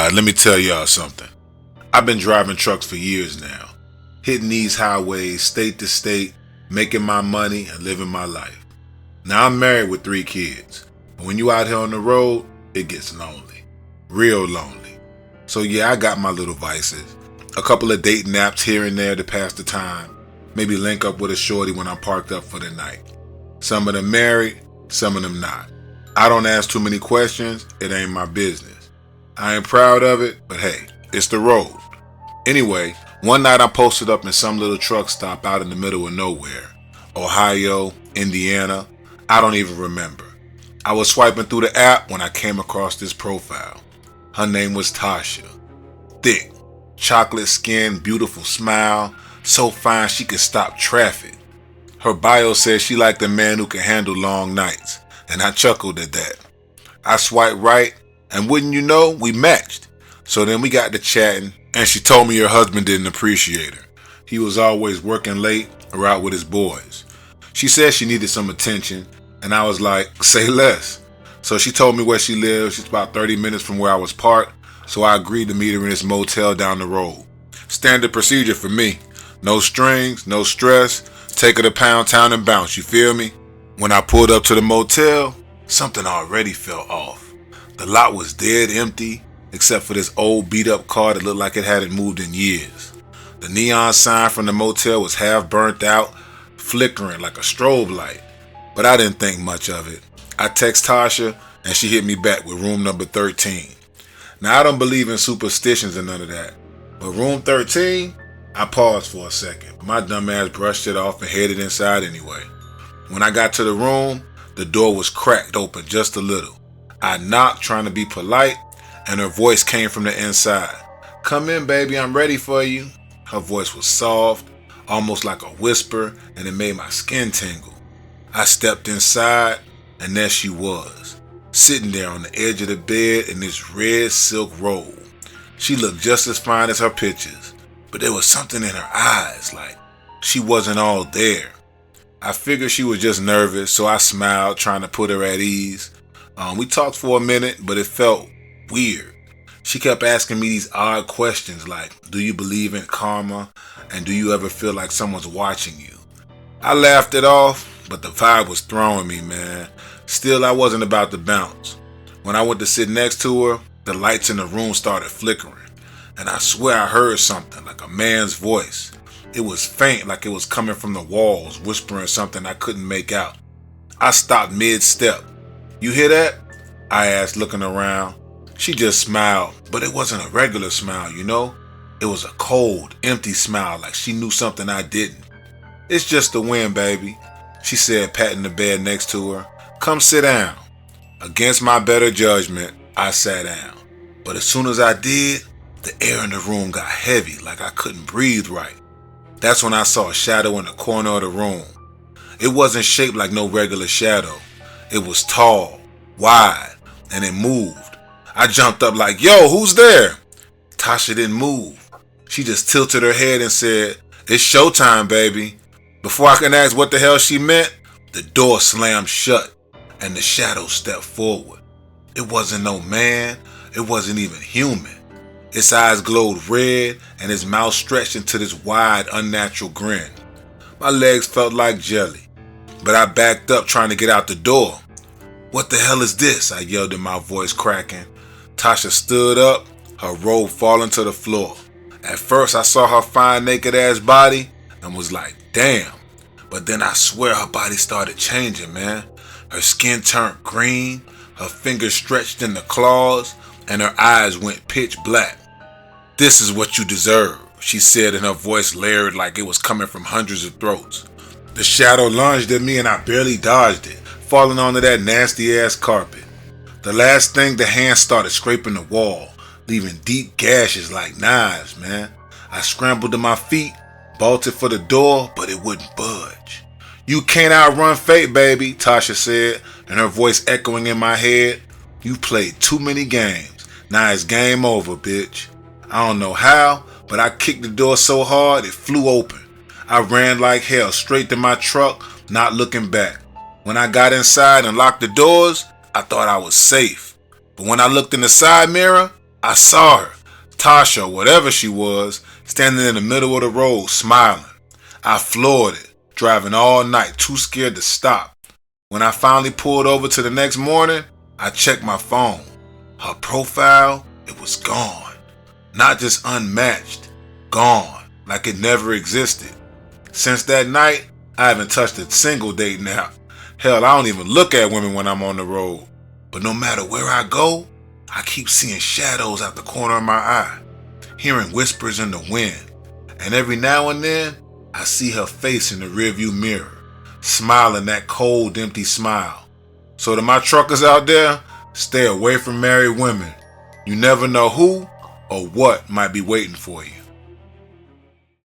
Let me tell y'all something. I've been driving trucks for years now, hitting these highways state to state, making my money and living my life. Now I'm married with 3 kids, and when you out here on the road, it gets lonely. Real lonely. So yeah, I got my little vices. A couple of dating apps here and there to pass the time. Maybe link up with a shorty when I'm parked up for the night. Some of them married, some of them not. I don't ask too many questions, it ain't my business. I ain't proud of it, but hey, it's the road. Anyway, one night I posted up in some little truck stop out in the middle of nowhere. Ohio, Indiana, I don't even remember. I was swiping through the app when I came across this profile. Her name was Tasha. Thick, chocolate skin, beautiful smile, so fine she could stop traffic. Her bio said she liked a man who can handle long nights, and I chuckled at that. I swiped right, and wouldn't you know, we matched. So then we got to chatting, and she told me her husband didn't appreciate her. He was always working late or out with his boys. She said she needed some attention, and I was like, say less. So she told me where she lives. She's about 30 minutes from where I was parked, so I agreed to meet her in this motel down the road. Standard procedure for me. No strings, no stress. Take her to Pound Town and bounce, you feel me? When I pulled up to the motel, something already felt off. The lot was dead empty, except for this old beat up car that looked like it hadn't moved in years. The neon sign from the motel was half burnt out, flickering like a strobe light. But I didn't think much of it. I text Tasha, and she hit me back with room number 13. Now I don't believe in superstitions and none of that, but room 13? I paused for a second. My dumb ass brushed it off and headed inside anyway. When I got to the room, the door was cracked open just a little. I knocked trying to be polite, and her voice came from the inside. Come in, baby, I'm ready for you. Her voice was soft, almost like a whisper, and it made my skin tingle. I stepped inside, and there she was, sitting there on the edge of the bed in this red silk robe. She looked just as fine as her pictures, but there was something in her eyes, like she wasn't all there. I figured she was just nervous, so I smiled, trying to put her at ease. We talked for a minute, but it felt weird. She kept asking me these odd questions like, do you believe in karma? And do you ever feel like someone's watching you? I laughed it off, but the vibe was throwing me, man. Still, I wasn't about to bounce. When I went to sit next to her, the lights in the room started flickering. And I swear I heard something, like a man's voice. It was faint, like it was coming from the walls, whispering something I couldn't make out. I stopped mid-step. You hear that? I asked, looking around. She just smiled, but it wasn't a regular smile, you know? It was a cold, empty smile, like she knew something I didn't. It's just the wind, baby, she said, patting the bed next to her. Come sit down. Against my better judgment, I sat down. But as soon as I did, the air in the room got heavy, like I couldn't breathe right. That's when I saw a shadow in the corner of the room. It wasn't shaped like no regular shadow. It was tall, wide, and it moved. I jumped up like, yo, who's there? Tasha didn't move. She just tilted her head and said, it's showtime, baby. Before I could ask what the hell she meant, the door slammed shut and the shadow stepped forward. It wasn't no man. It wasn't even human. Its eyes glowed red and his mouth stretched into this wide, unnatural grin. My legs felt like jelly, but I backed up trying to get out the door. What the hell is this? I yelled in my voice cracking. Tasha stood up, her robe falling to the floor. At first I saw her fine naked ass body and was like, damn. But then I swear her body started changing, man. Her skin turned green, her fingers stretched into claws, and her eyes went pitch black. This is what you deserve, she said, and her voice layered like it was coming from hundreds of throats. The shadow lunged at me and I barely dodged it, falling onto that nasty ass carpet. The last thing, the hand started scraping the wall, leaving deep gashes like knives, man. I scrambled to my feet, bolted for the door, but it wouldn't budge. You can't outrun fate, baby, Tasha said, and her voice echoing in my head. You played too many games. Now it's game over, bitch. I don't know how, but I kicked the door so hard it flew open. I ran like hell straight to my truck, not looking back. When I got inside and locked the doors, I thought I was safe. But when I looked in the side mirror, I saw her, Tasha, whatever she was, standing in the middle of the road smiling. I floored it, driving all night, too scared to stop. When I finally pulled over to the next morning, I checked my phone. Her profile, it was gone. Not just unmatched, gone, like it never existed. Since that night, I haven't touched a single dating app. Hell, I don't even look at women when I'm on the road. But no matter where I go, I keep seeing shadows out the corner of my eye, hearing whispers in the wind. And every now and then, I see her face in the rearview mirror, smiling that cold, empty smile. So to my truckers out there, stay away from married women. You never know who or what might be waiting for you.